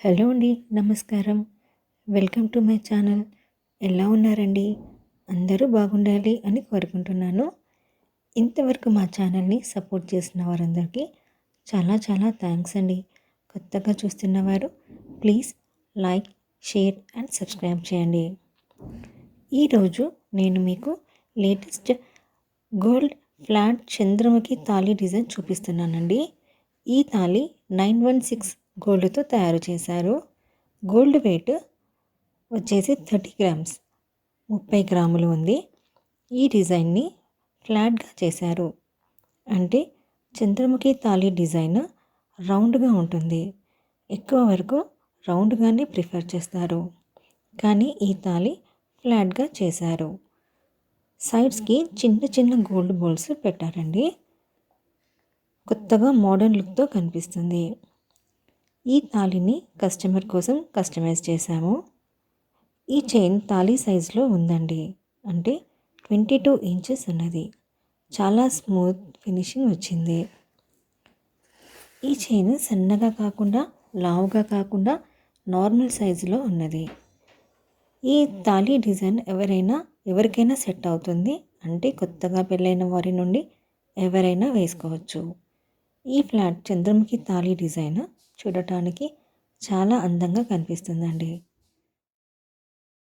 Hello అండి, నమస్కారం. Welcome to my channel. ఎలా ఉన్నారండి? అందరూ బాగుండాలి అని కోరుకుంటున్నాను. ఇంతవరకు మా ఛానల్ని సపోర్ట్ చేసిన వారందరికీ చాలా చాలా థ్యాంక్స్ అండి. కొత్తగా చూస్తున్నవారు please like, share and subscribe చేయండి. ఈరోజు నేను మీకు లేటెస్ట్ గోల్డ్ ఫ్లాట్ చంద్రముఖి తాళి డిజైన్ చూపిస్తున్నానండి. ఈ తాళి 916 గోల్డ్తో తయారు చేశారు. గోల్డ్ వెయిట్ వచ్చేసి 30 గ్రామ్స్, 30 గ్రాములు ఉంది. ఈ డిజైన్ని ఫ్లాట్గా చేశారు. అంటే చంద్రముఖి తాళి డిజైన్ రౌండ్గా ఉంటుంది. ఎక్కువ వరకు రౌండ్గానే ప్రిఫర్ చేస్తారు, కానీ ఈ తాళి ఫ్లాట్గా చేశారు. సైడ్స్కి చిన్న చిన్న గోల్డ్ బోల్స్ పెట్టారండి. కొత్తగా మోడర్న్ లుక్తో కనిపిస్తుంది. ఈ తాళిని కస్టమర్ కోసం కస్టమైజ్ చేశాము. ఈ చైన్ తాళి సైజులో ఉందండి. అంటే 22 ఇంచెస్ ఉన్నది. చాలా స్మూత్ ఫినిషింగ్ వచ్చింది. ఈ చైన్ సన్నగా కాకుండా లావుగా కాకుండా నార్మల్ సైజులో ఉన్నది. ఈ తాళి డిజైన్ ఎవరికైనా సెట్ అవుతుంది. అంటే కొత్తగా పెళ్ళైన వారి నుండి ఎవరైనా వేసుకోవచ్చు. ఈ ఫ్లాట్ చంద్రముఖి తాళి డిజైన్ చూడటానికి చాలా అందంగా కనిపిస్తుందండి.